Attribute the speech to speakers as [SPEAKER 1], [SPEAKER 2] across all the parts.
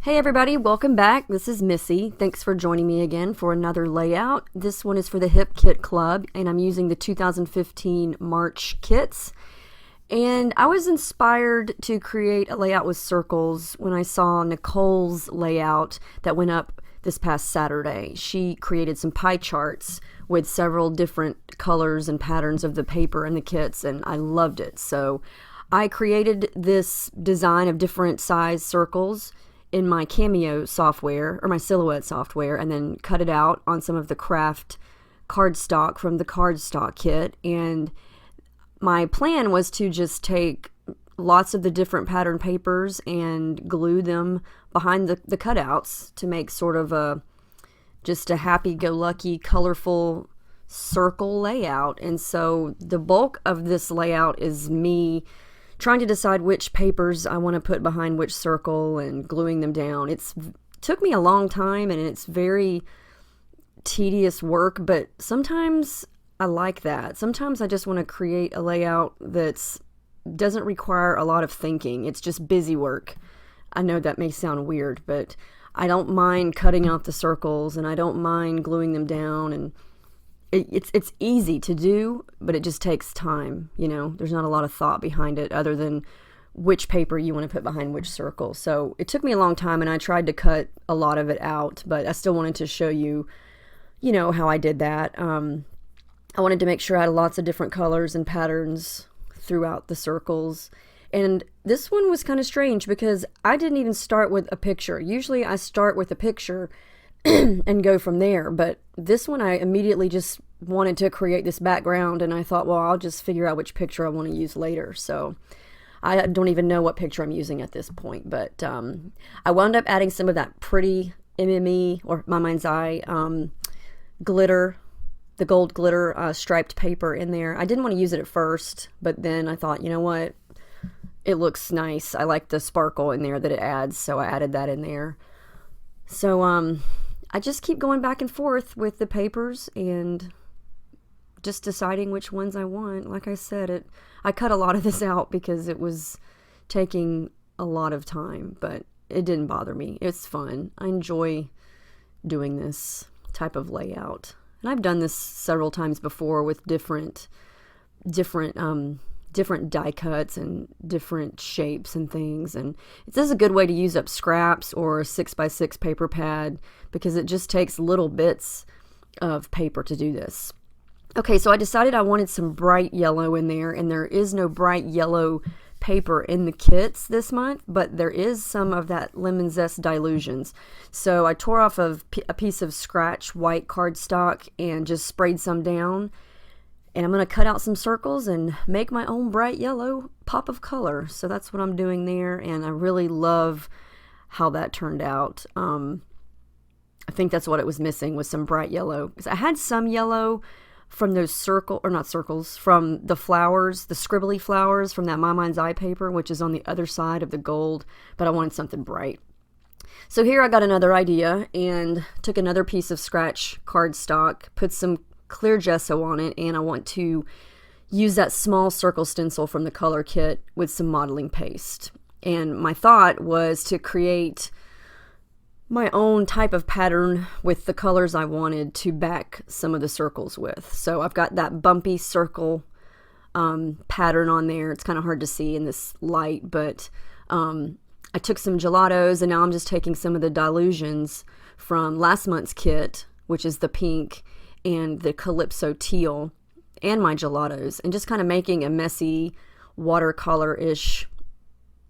[SPEAKER 1] Hey everybody, welcome back. This is Missy. Thanks for joining me again for another layout. This one is for the Hip Kit Club, and I'm using the 2015 March kits. And I was inspired to create a layout with circles when I saw Nicole's layout that went up this past Saturday. She created some pie charts with several different colors and patterns of the paper and the kits, and I loved it. So I created this design of different size circles in my Cameo software, or my Silhouette software, and then cut it out on some of the craft cardstock from the cardstock kit. And my plan was to just take lots of the different pattern papers and glue them behind the cutouts to make sort of just a happy-go-lucky, colorful circle layout. And so the bulk of this layout is me trying to decide which papers I want to put behind which circle and gluing them down. It took me a long time, and it's very tedious work, but sometimes I like that. Sometimes I just want to create a layout that doesn't require a lot of thinking. It's just busy work. I know that may sound weird, but I don't mind cutting out the circles, and I don't mind gluing them down, and it's easy to do, but it just takes time. You know, there's not a lot of thought behind it other than which paper you want to put behind which circle. So it took me a long time, and I tried to cut a lot of it out, but I still wanted to show you, how I did that. I wanted to make sure I had lots of different colors and patterns throughout the circles. And this one was kind of strange because I didn't even start with a picture. Usually I start with a picture and go from there, but this one I immediately just wanted to create this background, and I thought, well, I'll just figure out which picture I want to use later. So I don't even know what picture I'm using at this point, but I wound up adding some of that pretty MME, or My Mind's Eye, glitter, the gold glitter striped paper in there. I didn't want to use it at first, but then I thought, you know what, it looks nice. I like the sparkle in there that it adds, so I added that in there. So I just keep going back and forth with the papers and just deciding which ones I want. Like I said, I cut a lot of this out because it was taking a lot of time, but it didn't bother me. It's fun. I enjoy doing this type of layout. And I've done this several times before with different die cuts and different shapes and things, and this is a good way to use up scraps or a 6x6 paper pad because it just takes little bits of paper to do this. Okay, so I decided I wanted some bright yellow in there, and there is no bright yellow paper in the kits this month, but there is some of that lemon zest dilutions. So I tore off a piece of scratch white cardstock and just sprayed some down. And I'm going to cut out some circles and make my own bright yellow pop of color. So that's what I'm doing there, and I really love how that turned out. I think that's what it was missing, was some bright yellow. Because I had some yellow from those from the flowers, the scribbly flowers from that My Mind's Eye paper, which is on the other side of the gold, but I wanted something bright. So here I got another idea and took another piece of scratch cardstock, put some clear gesso on it, and I want to use that small circle stencil from the color kit with some modeling paste. And my thought was to create my own type of pattern with the colors I wanted to back some of the circles with. So I've got that bumpy circle pattern on there. It's kind of hard to see in this light, but I took some gelatos, and now I'm just taking some of the dilutions from last month's kit, which is the pink and the Calypso teal, and my gelatos, and just kind of making a messy watercolor-ish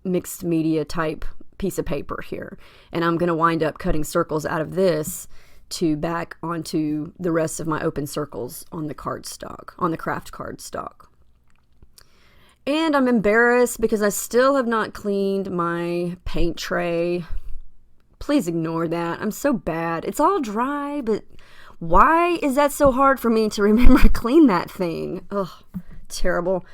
[SPEAKER 1] mixed media type piece of paper here. And I'm going to wind up cutting circles out of this to back onto the rest of my open circles on the cardstock, on the craft cardstock. And I'm embarrassed because I still have not cleaned my paint tray. Please ignore that. I'm so bad. It's all dry, but why is that so hard for me to remember to clean that thing? Ugh, terrible.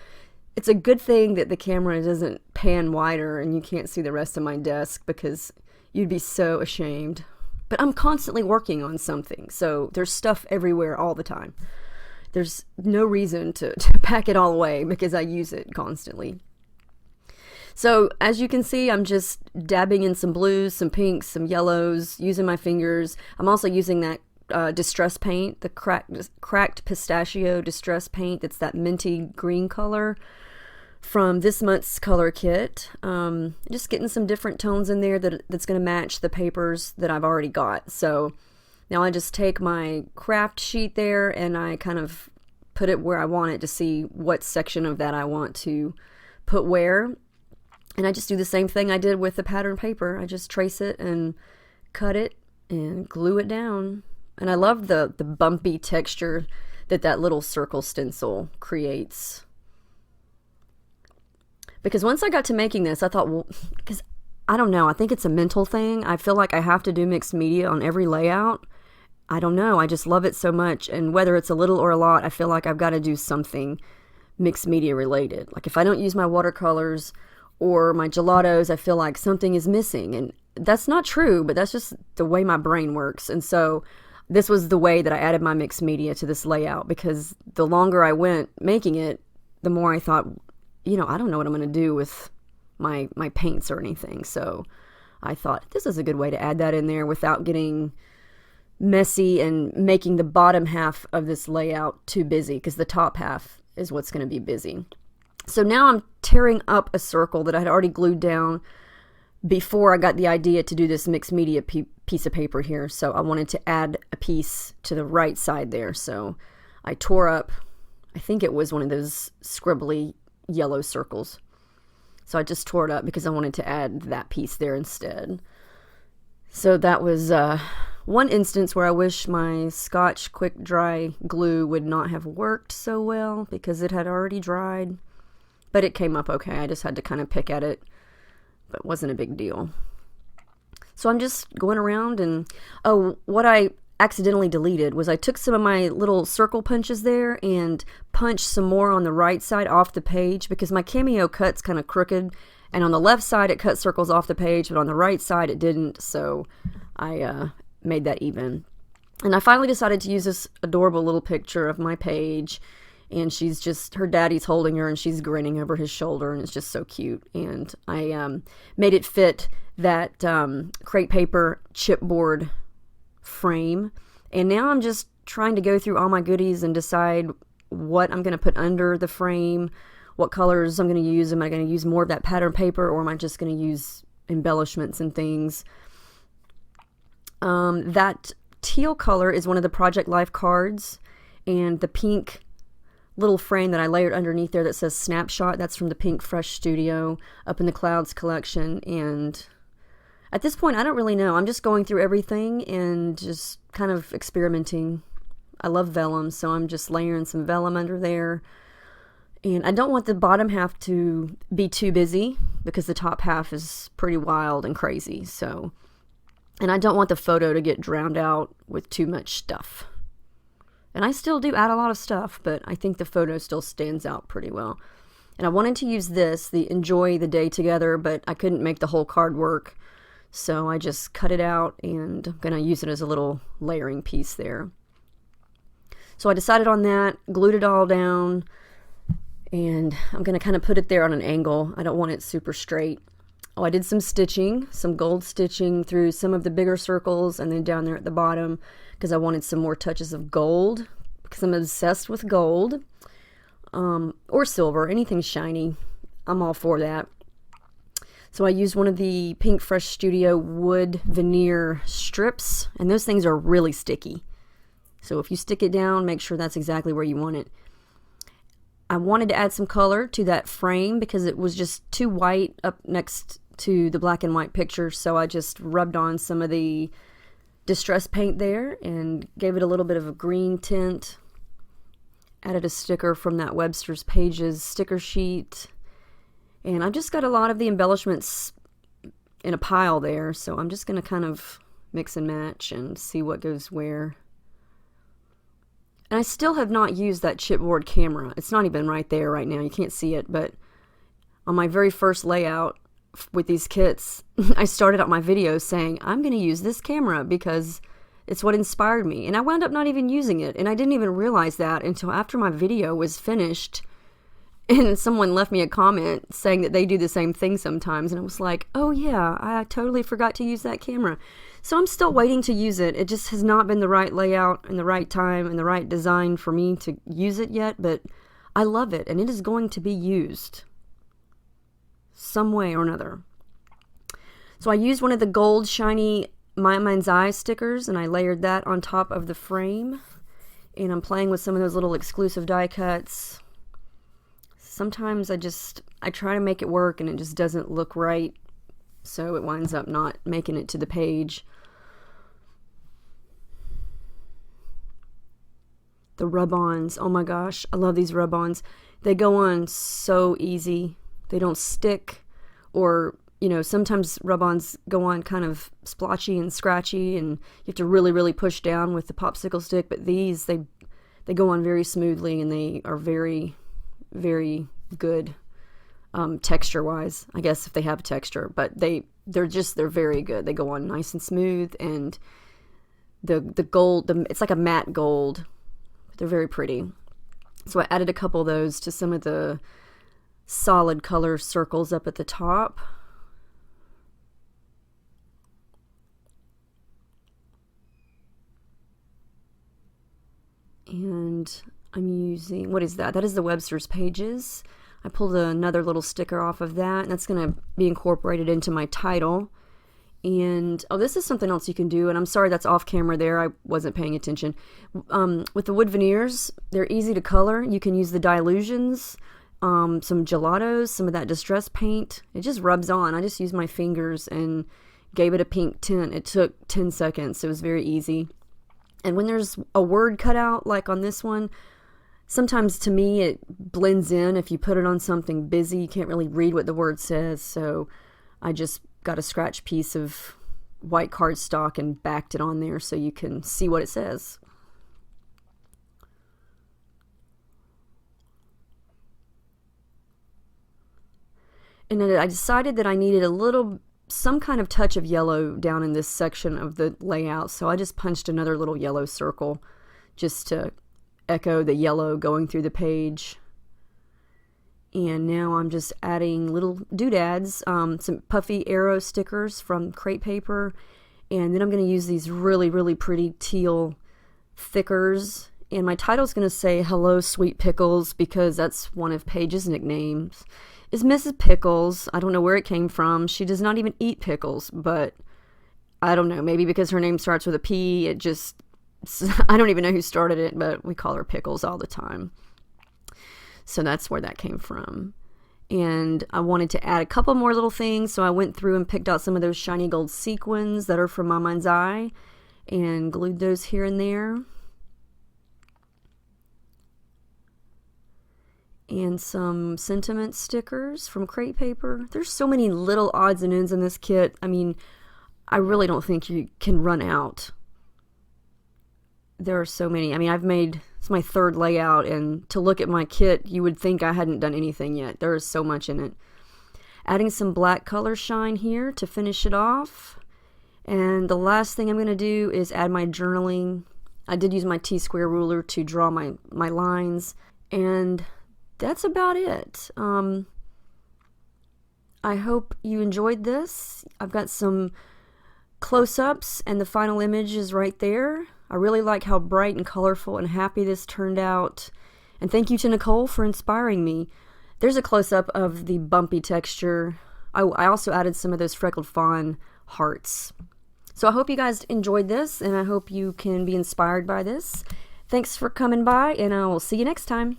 [SPEAKER 1] It's a good thing that the camera doesn't pan wider and you can't see the rest of my desk, because you'd be so ashamed. But I'm constantly working on something, so there's stuff everywhere all the time. There's no reason to pack it all away because I use it constantly. So as you can see, I'm just dabbing in some blues, some pinks, some yellows, using my fingers. I'm also using that distress paint, the cracked pistachio distress paint. That's that minty green color from this month's color kit. Just getting some different tones in there that's going to match the papers that I've already got. So now I just take my craft sheet there and I kind of put it where I want it to see what section of that I want to put where. And I just do the same thing I did with the pattern paper. I just trace it and cut it and glue it down. And I love the bumpy texture that little circle stencil creates. Because once I got to making this, I thought, well, because I don't know, I think it's a mental thing. I feel like I have to do mixed media on every layout. I don't know, I just love it so much. And whether it's a little or a lot, I feel like I've got to do something mixed media related. Like if I don't use my watercolors or my gelatos, I feel like something is missing. And that's not true, but that's just the way my brain works. And so this was the way that I added my mixed media to this layout, because the longer I went making it, the more I thought, you know, I don't know what I'm going to do with my paints or anything. So I thought this is a good way to add that in there without getting messy and making the bottom half of this layout too busy, because the top half is what's going to be busy. So now I'm tearing up a circle that I had already glued down before I got the idea to do this mixed media piece of paper here. So I wanted to add a piece to the right side there. So I tore up, I think it was one of those scribbly yellow circles. So I just tore it up because I wanted to add that piece there instead. So that was one instance where I wish my Scotch quick dry glue would not have worked so well, because it had already dried. But it came up okay. I just had to kind of pick at it, but it wasn't a big deal. So I'm just going around and, oh, what I accidentally deleted was I took some of my little circle punches there and punched some more on the right side off the page, because my Cameo cut's kind of crooked, and on the left side it cut circles off the page, but on the right side it didn't, so I made that even. And I finally decided to use this adorable little picture of my page, and she's just, her daddy's holding her and she's grinning over his shoulder, and it's just so cute. And I made it fit that crepe paper chipboard frame, and now I'm just trying to go through all my goodies and decide what I'm going to put under the frame, what colors I'm going to use. Am I going to use more of that pattern paper, or am I just going to use embellishments and things? That teal color is one of the Project Life cards, and the pink little frame that I layered underneath there that says Snapshot, that's from the Pink Fresh Studio Up in the Clouds collection. And at this point, I don't really know. I'm just going through everything and just kind of experimenting. I love vellum, so I'm just layering some vellum under there. And I don't want the bottom half to be too busy, because the top half is pretty wild and crazy. So, and I don't want the photo to get drowned out with too much stuff. And I still do add a lot of stuff, but I think the photo still stands out pretty well. And I wanted to use this, the Enjoy the Day Together, but I couldn't make the whole card work. So I just cut it out, and I'm going to use it as a little layering piece there. So I decided on that, glued it all down, and I'm going to kind of put it there on an angle. I don't want it super straight. Oh, I did some stitching, some gold stitching through some of the bigger circles, and then down there at the bottom, because I wanted some more touches of gold, because I'm obsessed with gold, or silver, anything shiny. I'm all for that. So I used one of the Pink Fresh Studio wood veneer strips, and those things are really sticky. So if you stick it down, make sure that's exactly where you want it. I wanted to add some color to that frame because it was just too white up next to the black and white picture, so I just rubbed on some of the distress paint there and gave it a little bit of a green tint. Added a sticker from that Webster's Pages sticker sheet. And I've just got a lot of the embellishments in a pile there, so I'm just going to kind of mix and match and see what goes where. And I still have not used that chipboard camera. It's not even right there right now. You can't see it, but on my very first layout with these kits, I started out my video saying, I'm going to use this camera because it's what inspired me. And I wound up not even using it, and I didn't even realize that until after my video was finished. And someone left me a comment saying that they do the same thing sometimes. And I was like, oh yeah, I totally forgot to use that camera. So I'm still waiting to use it. It just has not been the right layout and the right time and the right design for me to use it yet. But I love it, and it is going to be used some way or another. So I used one of the gold shiny My Mind's Eye stickers, and I layered that on top of the frame. And I'm playing with some of those little exclusive die cuts. Sometimes I try to make it work and it just doesn't look right, so it winds up not making it to the page. The rub-ons, oh my gosh, I love these rub-ons. They go on so easy. They don't stick, or sometimes rub-ons go on kind of splotchy and scratchy, and you have to really, really push down with the popsicle stick. But these, they go on very smoothly, and they are very, very good texture-wise. I guess if they have a texture, but they're very good. They go on nice and smooth, and the gold, it's like a matte gold. They're very pretty. So I added a couple of those to some of the solid color circles up at the top. And I'm using, what is that? That is the Webster's Pages. I pulled another little sticker off of that, and that's going to be incorporated into my title. And, oh, this is something else you can do, and I'm sorry that's off camera there. I wasn't paying attention. With the wood veneers, they're easy to color. You can use the dilutions, some gelatos, some of that distress paint. It just rubs on. I just used my fingers and gave it a pink tint. It took 10 seconds. It was very easy. And when there's a word cut out, like on this one, sometimes to me it blends in. If you put it on something busy, you can't really read what the word says. So I just got a scratch piece of white cardstock and backed it on there so you can see what it says. And then I decided that I needed some kind of touch of yellow down in this section of the layout, so I just punched another little yellow circle just to echo the yellow going through the page. And now I'm just adding little doodads, some puffy arrow stickers from crepe paper, and then I'm going to use these really, really pretty teal thickers. And my title's going to say "Hello, Sweet Pickles," because that's one of Paige's nicknames. Is Mrs. Pickles. I don't know where it came from. She does not even eat pickles, but I don't know. Maybe because her name starts with a P, I don't even know who started it, but we call her Pickles all the time. So that's where that came from. And I wanted to add a couple more little things, so I went through and picked out some of those shiny gold sequins that are from My Mind's Eye and glued those here and there. And some sentiment stickers from crepe paper. There's so many little odds and ends in this kit. I mean, I really don't think you can run out. There are so many. I mean, it's my third layout, and to look at my kit, you would think I hadn't done anything yet. There is so much in it. Adding some black color shine here to finish it off. And the last thing I'm going to do is add my journaling. I did use my T-square ruler to draw my lines, and that's about it. I hope you enjoyed this. I've got some close-ups, and the final image is right there. I really like how bright and colorful and happy this turned out. And thank you to Nicole for inspiring me. There's a close-up of the bumpy texture. I also added some of those freckled fawn hearts. So I hope you guys enjoyed this, and I hope you can be inspired by this. Thanks for coming by, and I will see you next time.